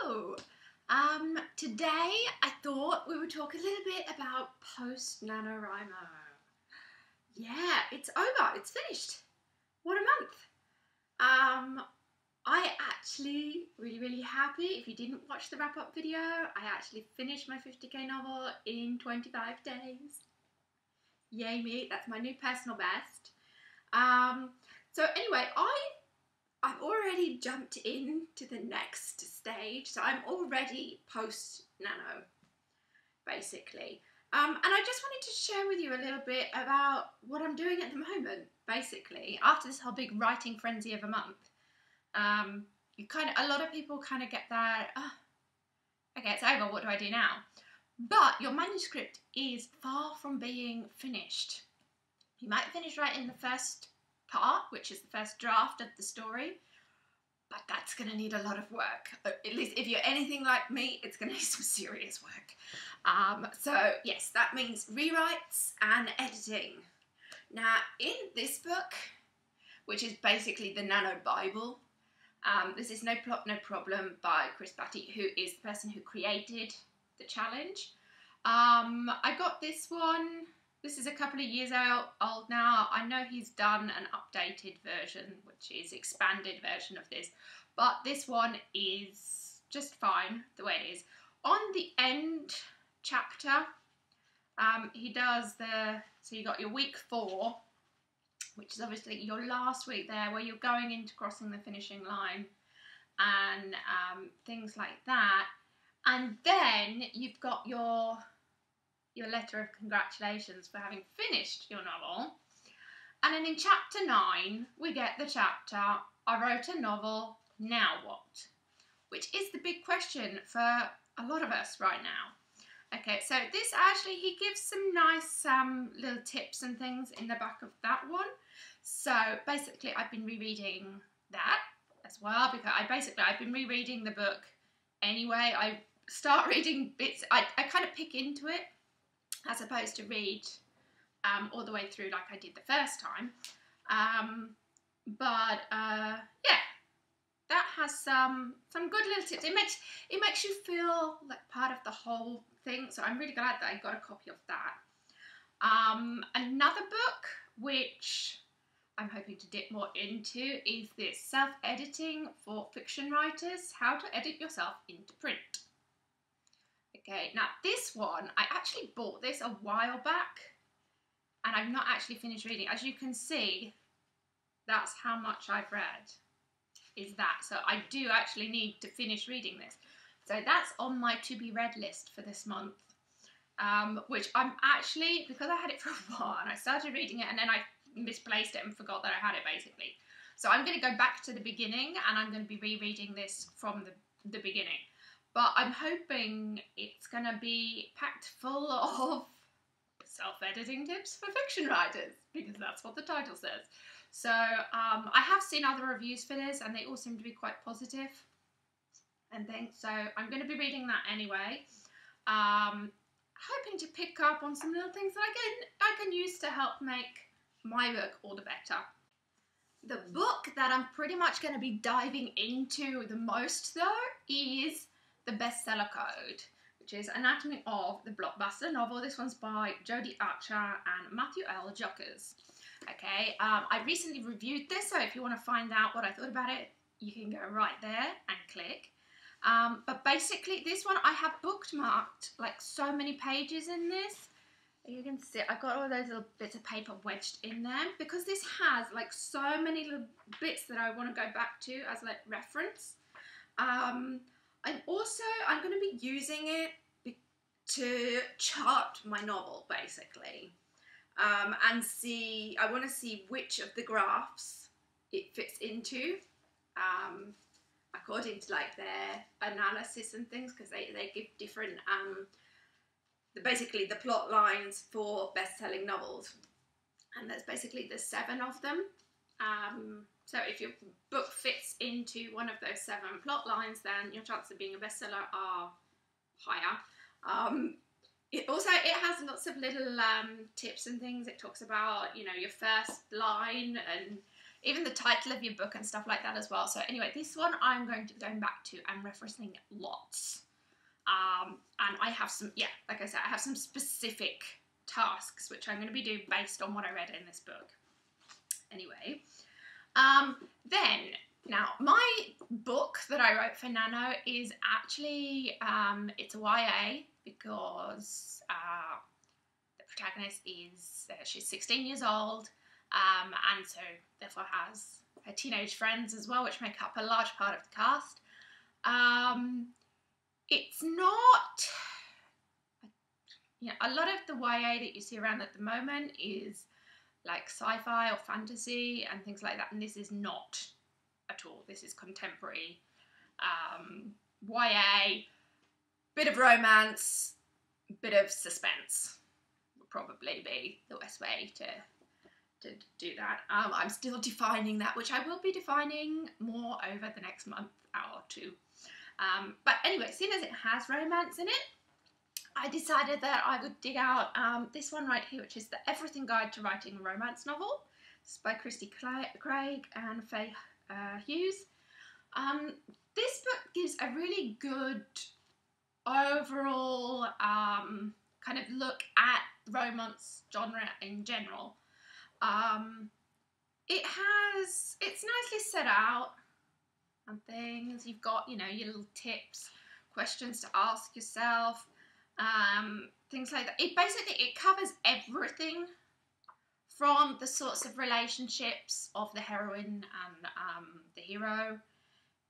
Hello! Today I thought we would talk a little bit about post-NaNoWriMo. Yeah, it's over. It's finished. What a month. I actually really happy. If you didn't watch the wrap-up video, I actually finished my 50k novel in 25 days. Yay me, that's my new personal best. So anyway, I've already jumped into the next stage, so I'm already post-nano, basically. And I just wanted to share with you a little bit about what I'm doing at the moment, basically. After this whole big writing frenzy of a month, a lot of people kind of get that, oh, okay, it's over, what do I do now? But your manuscript is far from being finished. You might finish writing the first part, which is the first draft of the story, but that's going to need a lot of work. At least if you're anything like me, it's going to need some serious work. So yes, that means rewrites and editing. Now in this book, which is basically the Nano Bible, this is No Plot, No Problem by Chris Batty, who is the person who created the challenge. I got this one. This is a couple of years old now. I know he's done an updated version, which is expanded version of this, but this one is just fine the way it is. On the end chapter, he does so you got your week 4, which is obviously your last week there, where you're going into crossing the finishing line and things like that. And then you've got your letter of congratulations for having finished your novel. And then in chapter 9, we get the chapter, I wrote a novel, now what? Which is the big question for a lot of us right now. Okay, so this actually, he gives some nice little tips and things in the back of that one. So basically I've been rereading that as well, because I've been rereading the book anyway. I start reading bits, I kind of pick into it, as opposed to read all the way through like I did the first time. Yeah, that has some good little tips. It makes you feel like part of the whole thing, so I'm really glad that I got a copy of that. Another book which I'm hoping to dip more into is this Self-Editing for Fiction Writers, How to Edit Yourself into Print. Okay, now this one, I actually bought this a while back and I've not actually finished reading. As you can see, that's how much I've read, is that. So I do actually need to finish reading this. So that's on my to-be read list for this month, which I'm actually, because I had it for a while and I started reading it and then I misplaced it and forgot that I had it basically. So I'm going to go back to the beginning and I'm going to be rereading this from the beginning. But I'm hoping it's going to be packed full of self-editing tips for fiction writers, because that's what the title says. So I have seen other reviews for this and they all seem to be quite positive and things. So I'm going to be reading that anyway. Hoping to pick up on some little things that I can use to help make my work all the better. The book that I'm pretty much going to be diving into the most though is the Bestseller Code, which is Anatomy of the Blockbuster novel. This one's by Jodie Archer and Matthew L. Jockers. Okay, I recently reviewed this, so if you want to find out what I thought about it, you can go right there and click. But basically, this one I have bookmarked like so many pages in this. You can see I've got all those little bits of paper wedged in there because this has like so many little bits that I want to go back to as like reference. I'm going to be using it to chart my novel basically, and I want to see which of the graphs it fits into, according to like their analysis and things, because they give different, basically the plot lines for best-selling novels, and there's 7 of them. So if your book fits into one of those 7 plot lines, then your chances of being a bestseller are higher. It has lots of little tips and things. It talks about, you know, your first line and even the title of your book and stuff like that as well. So anyway, this one I'm going to be going back to and referencing lots. And I have some, yeah, like I said, I have some specific tasks which I'm going to be doing based on what I read in this book. Anyway, then, now, my book that I wrote for Nano is actually, it's a YA because the protagonist is, she's 16 years old, and so therefore has her teenage friends as well, which make up a large part of the cast. It's not, you know, a lot of the YA that you see around at the moment is like sci-fi or fantasy and things like that, and this is not at all. This is contemporary YA, bit of romance, bit of suspense would probably be the best way to do that. I'm still defining that, which I will be defining more over the next month or two. But anyway, seeing as it has romance in it, I decided that I would dig out this one right here, which is the Everything Guide to Writing a Romance Novel. It's by Christy Craig and Faye Hughes. This book gives a really good overall kind of look at romance genre in general. It's nicely set out and things. You've got, you know, your little tips, questions to ask yourself, things like that. It covers everything from the sorts of relationships of the heroine and the hero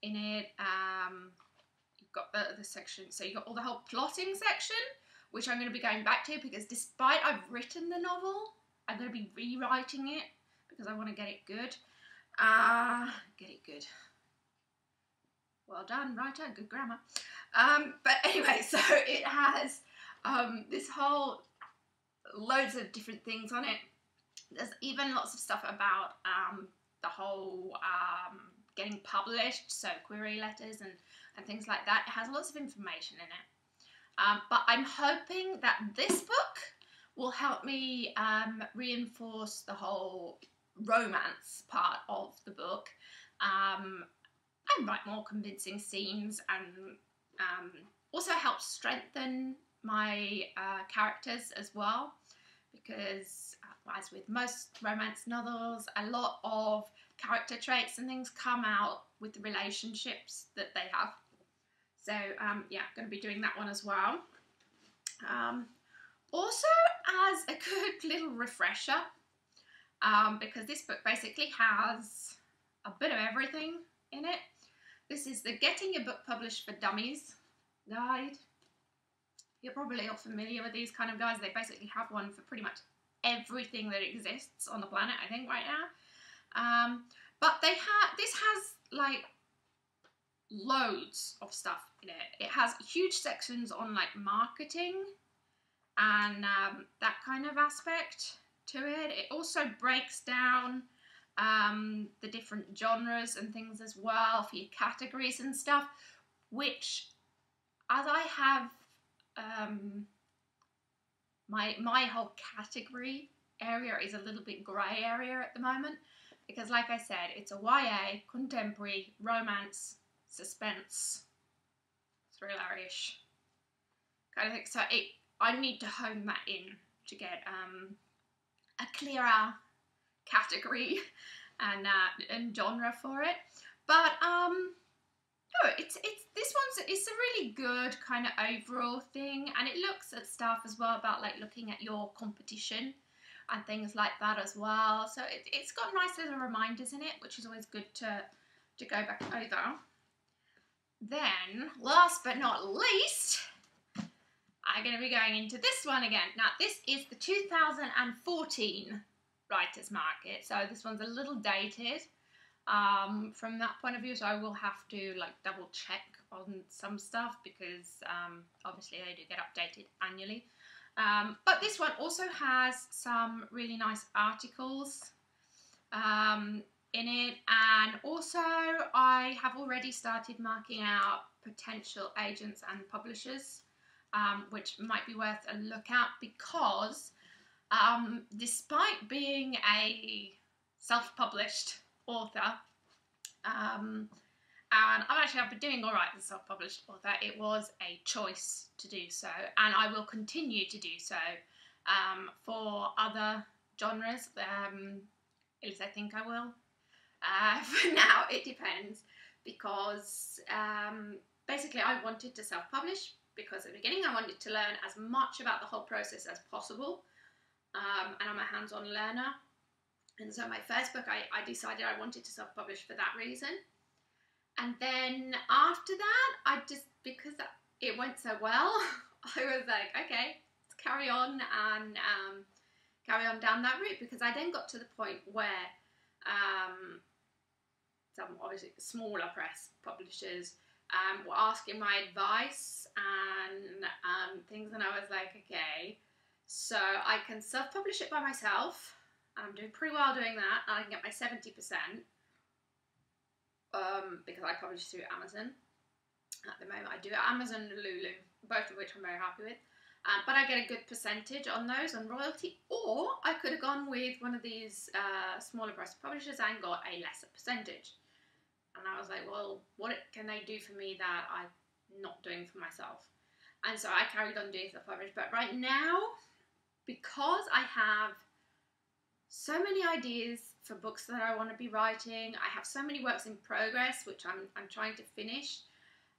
in it. You've got the section, so you've got all the whole plotting section, which I'm going to be going back to because despite I've written the novel, I'm going to be rewriting it because I want to get it good. Well done, writer, good grammar. But anyway, so it has this whole loads of different things on it. There's even lots of stuff about the whole getting published, so query letters and things like that. It has lots of information in it. But I'm hoping that this book will help me reinforce the whole romance part of the book and write more convincing scenes and also help strengthen my characters as well, because as with most romance novels, a lot of character traits and things come out with the relationships that they have. So yeah, I'm going to be doing that one as well. Also, as a good little refresher, because this book basically has a bit of everything in it. This is the Getting Your Book Published for Dummies guide. You're probably all familiar with these kind of guides. They basically have one for pretty much everything that exists on the planet, I think, right now. But this has like loads of stuff in it. It has huge sections on like marketing and that kind of aspect to it. It also breaks down the different genres and things as well for your categories and stuff, which, as I have my whole category area is a little bit grey area at the moment, because like I said, it's a YA, contemporary, romance, suspense, thriller-ish kind of thing. So I need to hone that in to get a clearer category and genre for it. But no, it's a really good kind of overall thing, and it looks at stuff as well about like looking at your competition and things like that as well. So it's got nice little reminders in it, which is always good to go back over. Then, last but not least, I'm going to be going into this one again. Now, this is the 2014 Writers Market, so this one's a little dated from that point of view, so I will have to like double check on some stuff because obviously they do get updated annually. But this one also has some really nice articles in it, and also I have already started marking out potential agents and publishers, which might be worth a look at, because despite being a self-published author. And I've been doing all right as a self-published author. It was a choice to do so, and I will continue to do so for other genres. At least I think I will. For now, it depends, because basically I wanted to self-publish because at the beginning I wanted to learn as much about the whole process as possible, and I'm a hands-on learner. And so my first book, I decided I wanted to self-publish for that reason. And then after that, because it went so well, I was like, okay, let's carry on and carry on down that route, because I then got to the point where some obviously smaller press publishers were asking my advice and things, and I was like, okay, so I can self-publish it by myself, and I'm doing pretty well doing that, and I can get my 70%. Because I publish through Amazon at the moment. I do Amazon and Lulu, both of which I'm very happy with. But I get a good percentage on those, on royalty. Or I could have gone with one of these smaller press publishers and got a lesser percentage. And I was like, well, what can they do for me that I'm not doing for myself? And so I carried on doing self-publish. But right now, because I have so many ideas for books that I want to be writing, I have so many works in progress which I'm trying to finish,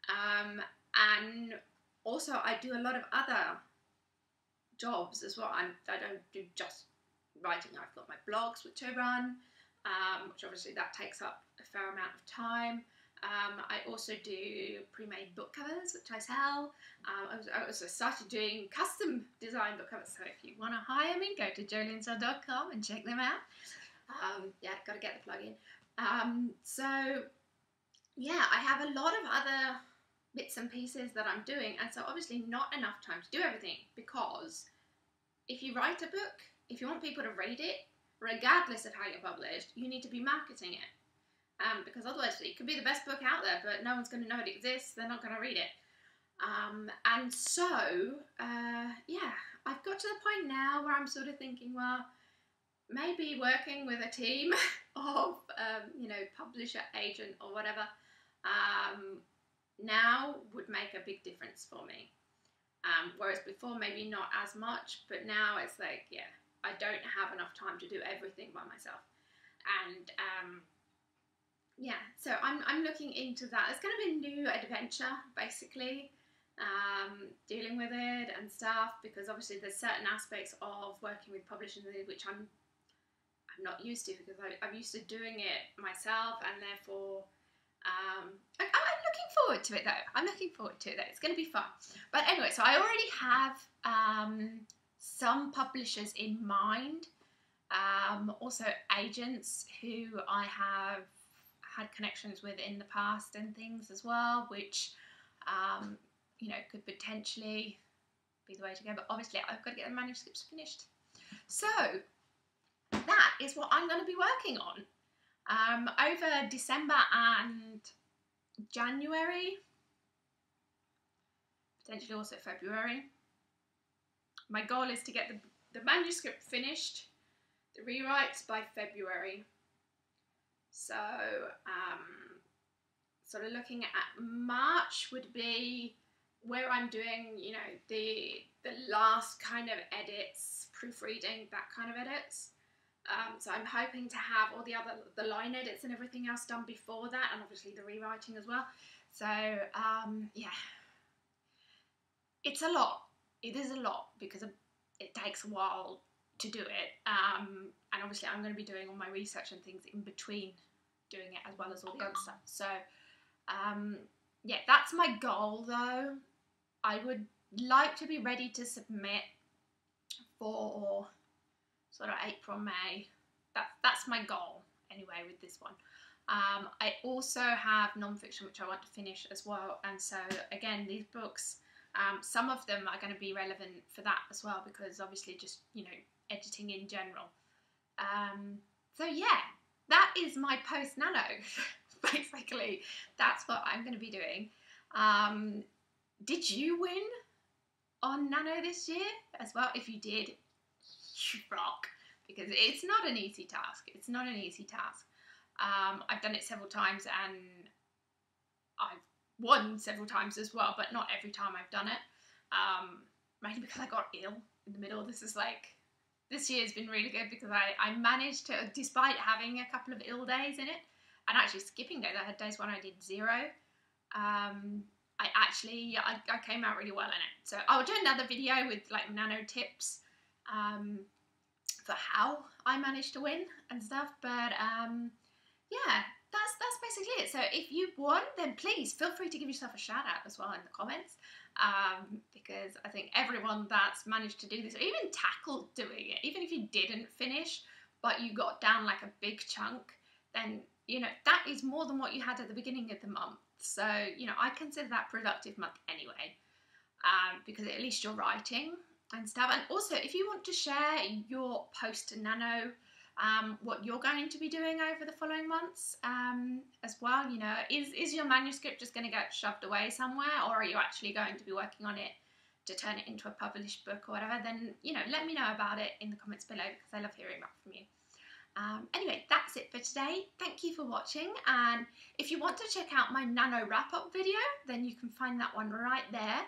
and also I do a lot of other jobs as well. I don't do just writing. I've got my blogs which I run, which obviously that takes up a fair amount of time. I also do pre-made book covers which I sell. I also started doing custom design book covers, so if you want to hire me, go to joelinsdell.com and check them out. Yeah, got to get the plug in. So yeah, I have a lot of other bits and pieces that I'm doing, and so obviously not enough time to do everything, because if you write a book, if you want people to read it, regardless of how you're published, you need to be marketing it. Because otherwise it could be the best book out there, but no one's going to know it exists, they're not going to read it. And so, yeah, I've got to the point now where I'm sort of thinking, well, maybe working with a team of, publisher, agent, or whatever, now would make a big difference for me. Whereas before, maybe not as much, but now it's like, yeah, I don't have enough time to do everything by myself. And, yeah, so I'm looking into that. It's going to be a new adventure, basically, dealing with it and stuff, because obviously there's certain aspects of working with publishing which I'm not used to, because I'm used to doing it myself, and therefore I'm looking forward to it though. It's going to be fun. But anyway, so I already have some publishers in mind, also agents who I have had connections with in the past and things as well, which could potentially be the way to go, but obviously I've got to get the manuscripts finished. So that is what I'm going to be working on over December and January, potentially also February. My goal is to get the manuscript finished, the rewrites, by February. So sort of looking at March would be where I'm doing, the last kind of edits, proofreading, that kind of edits. So I'm hoping to have all the line edits and everything else done before that, and obviously the rewriting as well. So yeah, it's a lot. It is a lot, because it takes a while to do it. And obviously I'm going to be doing all my research and things in between doing it, as well as all the other stuff. So yeah, that's my goal though. I would like to be ready to submit for sort of April, May. That's my goal anyway with this one. I also have non-fiction which I want to finish as well, and so again, these books, some of them are going to be relevant for that as well, because obviously just editing in general. So yeah, that is my post-Nano. Basically that's what I'm going to be doing. Did you win on Nano this year as well? If you did, you rock, because it's not an easy task. I've done it several times and I've won several times as well, but not every time I've done it. Mainly because I got ill in the middle. This year's been really good because I managed to, despite having a couple of ill days in it, and actually skipping days, I had days when I did 0. I came out really well in it. So I'll do another video with like nano tips for how I managed to win and stuff. But yeah, that's basically it. So if you won, then please feel free to give yourself a shout out as well in the comments, because I think everyone that's managed to do this, or even tackled doing it, even if you didn't finish but you got down like a big chunk, then you know that is more than what you had at the beginning of the month. So you know, I consider that productive month anyway, because at least you're writing and stuff. And also, if you want to share your post-Nano, what you're going to be doing over the following months as well, you know, is your manuscript just going to get shoved away somewhere, or are you actually going to be working on it to turn it into a published book or whatever? Then, you know, let me know about it in the comments below, because I love hearing back from you. Anyway, that's it for today. Thank you for watching, and if you want to check out my Nano wrap-up video, then you can find that one right there.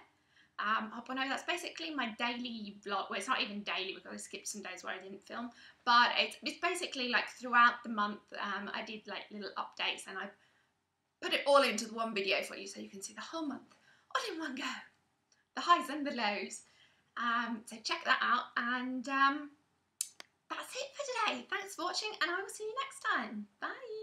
Up on over. That's basically my daily vlog. Well, it's not even daily because I skipped some days where I didn't film, but it's basically like throughout the month. I did like little updates, and I put it all into the one video for you, so you can see the whole month all in one go, the highs and the lows. So check that out, and that's it for today. Thanks for watching, and I will see you next time. Bye.